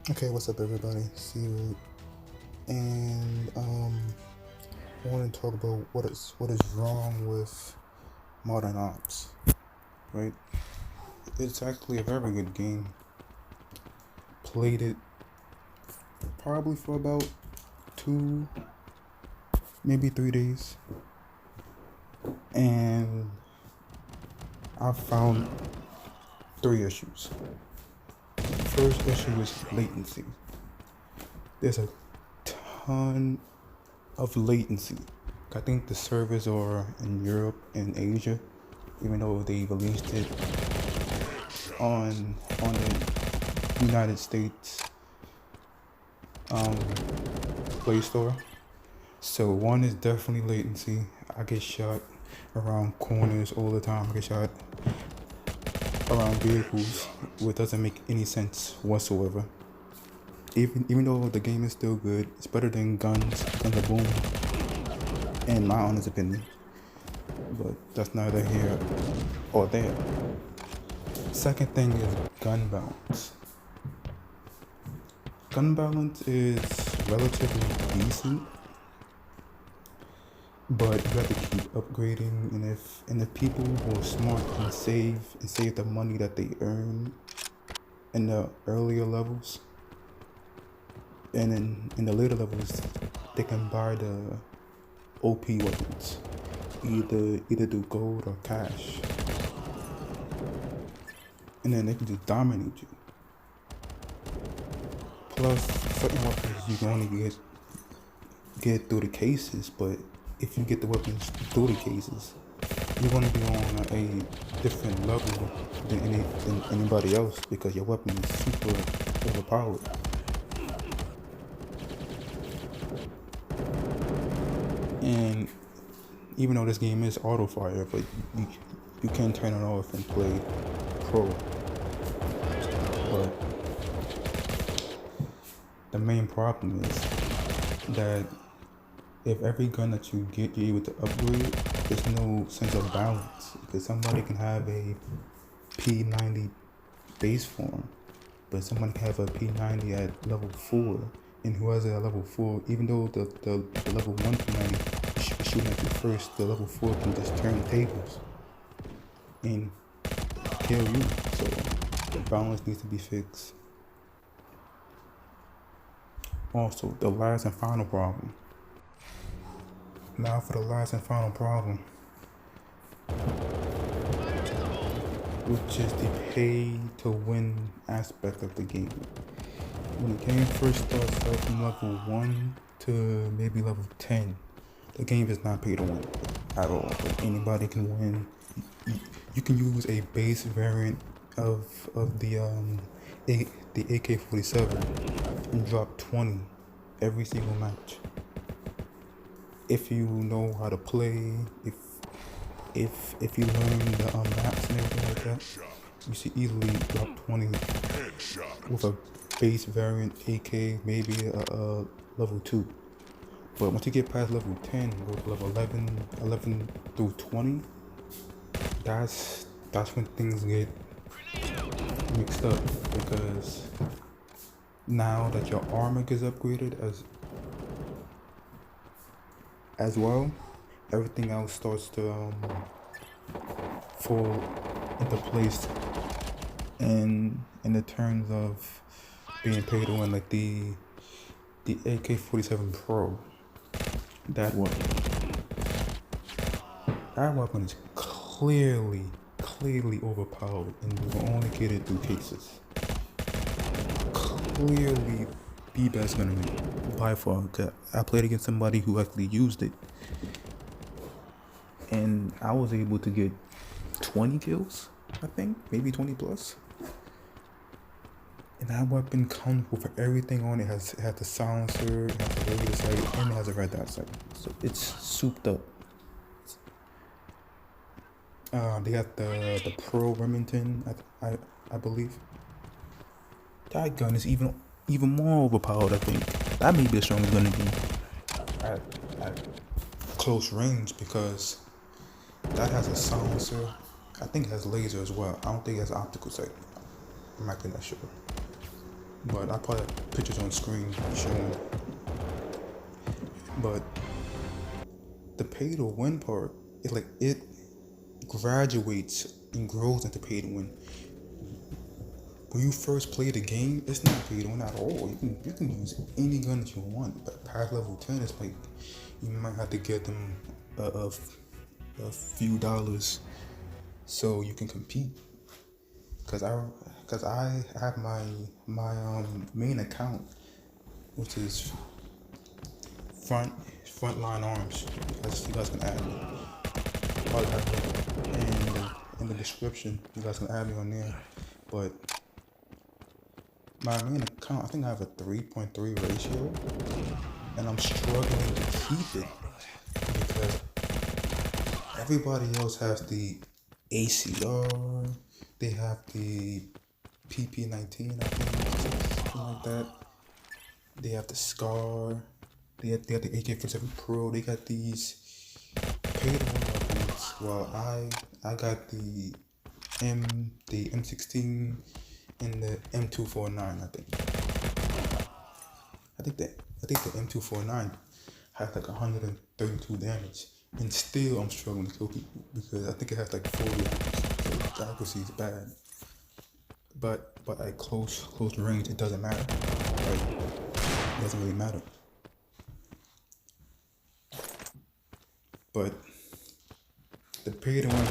Okay, what's up, everybody? Seawood, and I want to talk about what is wrong with Modern Ops. Right? It's actually a very good game. Played it probably for about 2, maybe 3 days, and I found three issues. First issue is latency. There's a ton of latency. I think the servers are in Europe and Asia, even though they released it on the United States um, Play Store. So one is definitely latency. I get shot around corners all the time. I get shot around vehicles, which doesn't make any sense whatsoever. Even though the game is still good, it's better than Guns of Boom, in my honest opinion. But that's neither here or there. Second thing is gun balance. Gun balance is relatively decent, but you have to keep upgrading. And if people who are smart and save the money that they earn in the earlier levels, and in the later levels, they can buy the OP weapons, either do gold or cash, and then they can just dominate you. Plus, certain weapons you can only get through the cases, but if you get the weapons through the cases, you're gonna be on a different level than anybody else because your weapon is super overpowered. And even though this game is auto fire, but you can turn it off and play pro. But the main problem is that if every gun that you get you're able to upgrade, there's no sense of balance because somebody can have a P90 base form, but someone can have a P90 at level 4, and who has it at level 4, even though the level 1 P90 should be shooting at you first, the level 4 can just turn the tables and kill you. So the balance needs to be fixed. Also, the last and final problem. Now for the last and final problem, which is the pay to win aspect of the game. When the game first starts out from level 1 to maybe level 10, the game is not pay to win at all. Like anybody can win. You can use a base variant of the AK-47 and drop 20 every single match. If you know how to play, if you learn the maps and everything like that, you should easily drop 20 with a base variant AK, maybe a level 2. But once you get past level 10, go to level 11 through 20, that's when things get mixed up because now that your armor gets upgraded as well, everything else starts to fall into place in the terms of being paid to win, like the AK-47 Pro. That weapon is clearly overpowered, and you can only get it through cases. Clearly the best gun by far. I played against somebody who actually used it, and I was able to get 20 kills, I think, maybe 20 plus. And that weapon comes with everything on it. It has the silencer, it has the radio sight, and it has a red dot sight. So it's souped up. They got the Pro Remington, I believe. That gun is even more overpowered. I think that may be the strongest gun in the game at close range because that has a silencer. I think it has laser as well. I don't think it has optical sight. I'm not sure. but I probably have pictures on screen showing. But the pay to win part is like it graduates and grows into pay to win. When you first play the game, it's not pay to win at all. You can use any gun that you want, but past level 10, it's like you might have to get them a few dollars so you can compete. Cause I have my main account, which is frontline arms. You guys can add me. Probably have it in the description. You guys can add me on there. But my main account, I think I have a 3.3 ratio, and I'm struggling to keep it because everybody else has the ACR, they have the PP19, I think, something like that. They have the SCAR, they have the AK-47 Pro. They got these pay-to-win weapons. Well, I got the M16 and the M249. I think the M249 has like 132 damage, and still I'm struggling to kill people because I think it has like 40 damage. So the accuracy is bad. But at close range, it doesn't matter. Like, it doesn't really matter. But the pay to win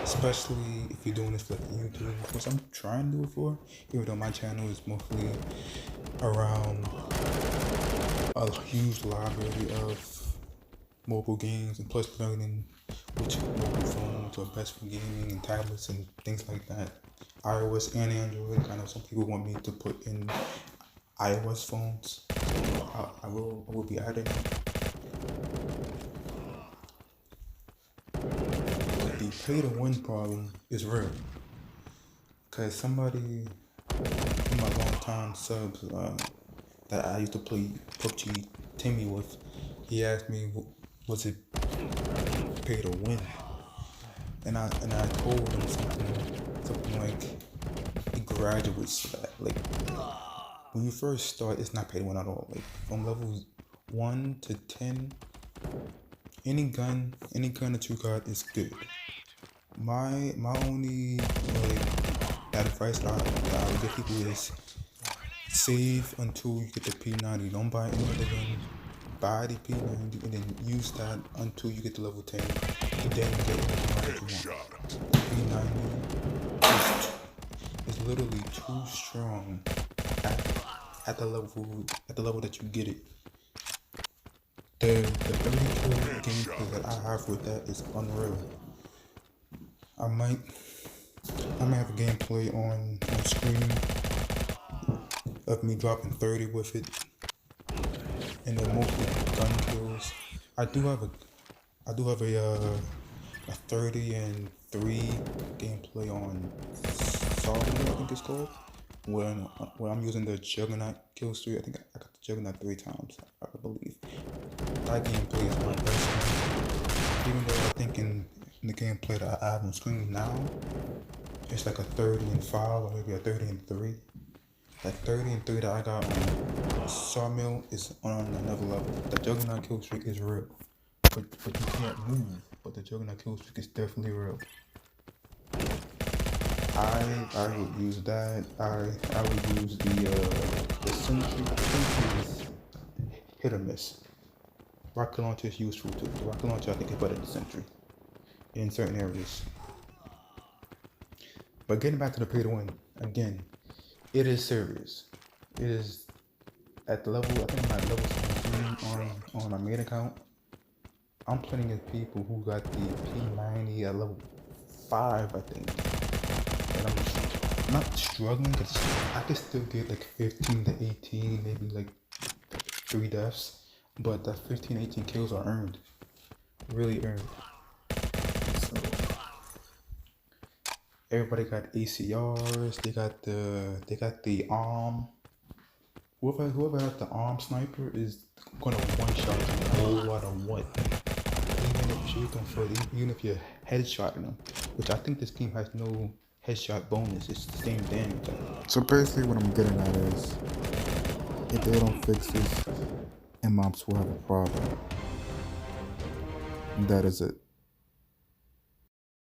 especially if you're doing this for YouTube, which I'm trying to do it for, even though my channel is mostly around a huge library of mobile games, and plus learning which mobile phone to best for gaming and tablets and things like that. iOS and Android. I know some people want me to put in iOS phones, so I will be adding it. The pay to win problem is real, cause somebody in my long time subs that I used to play PUBG Timmy with, he asked me, was it pay to win? And I told him something like it graduates to that. Like when you first start, it's not pay to win at all. Like from levels 1 to 10, any gun that you got is good. My only advice that I would give people is save until you get the P90. Don't buy any other gun. Buy the P90 and then use that until you get to level 10. And then you get anything that you want. P90 is literally too strong at the level that you get it. The 30 kill gameplay that I have with that is unreal. I might have a gameplay on screen of me dropping 30 with it, and then mostly gun kills. I do have a 30 and 3 gameplay on Solid, I think it's called, where I'm using the Juggernaut kill streak. I think I got the Juggernaut 3 times, I believe. That gameplay is my best one. Even though I think in the gameplay that I have on screen now, it's like a 30 and 5 or maybe a 30 and 3. That 30 and 3 that I got on Sawmill is on another level. The Juggernaut kill streak is real, but you can't move. But the Juggernaut kill streak is definitely real. I would use that. I would use the Sentry. The Sentry is hit or miss. Rocket launcher is useful too. The rocket launcher I think is better than Sentry in certain areas. But getting back to the pay to win, again, it is serious. It is at the level, I think I'm at level 17 on my main account. I'm playing with people who got the P90 at level 5, I think. And I'm not struggling because I can still get like 15 to 18, maybe like 3 deaths. But the 15, 18 kills are earned. Really earned. So everybody got ACRs, they got the arm. Whoever has the arm sniper is gonna one-shot you no matter what. Even if you're shooting for, even if you're headshotting them, which I think this game has no headshot bonus. It's the same thing. So basically, what I'm getting at is, if they don't fix this, MMOps will have a problem. That is it.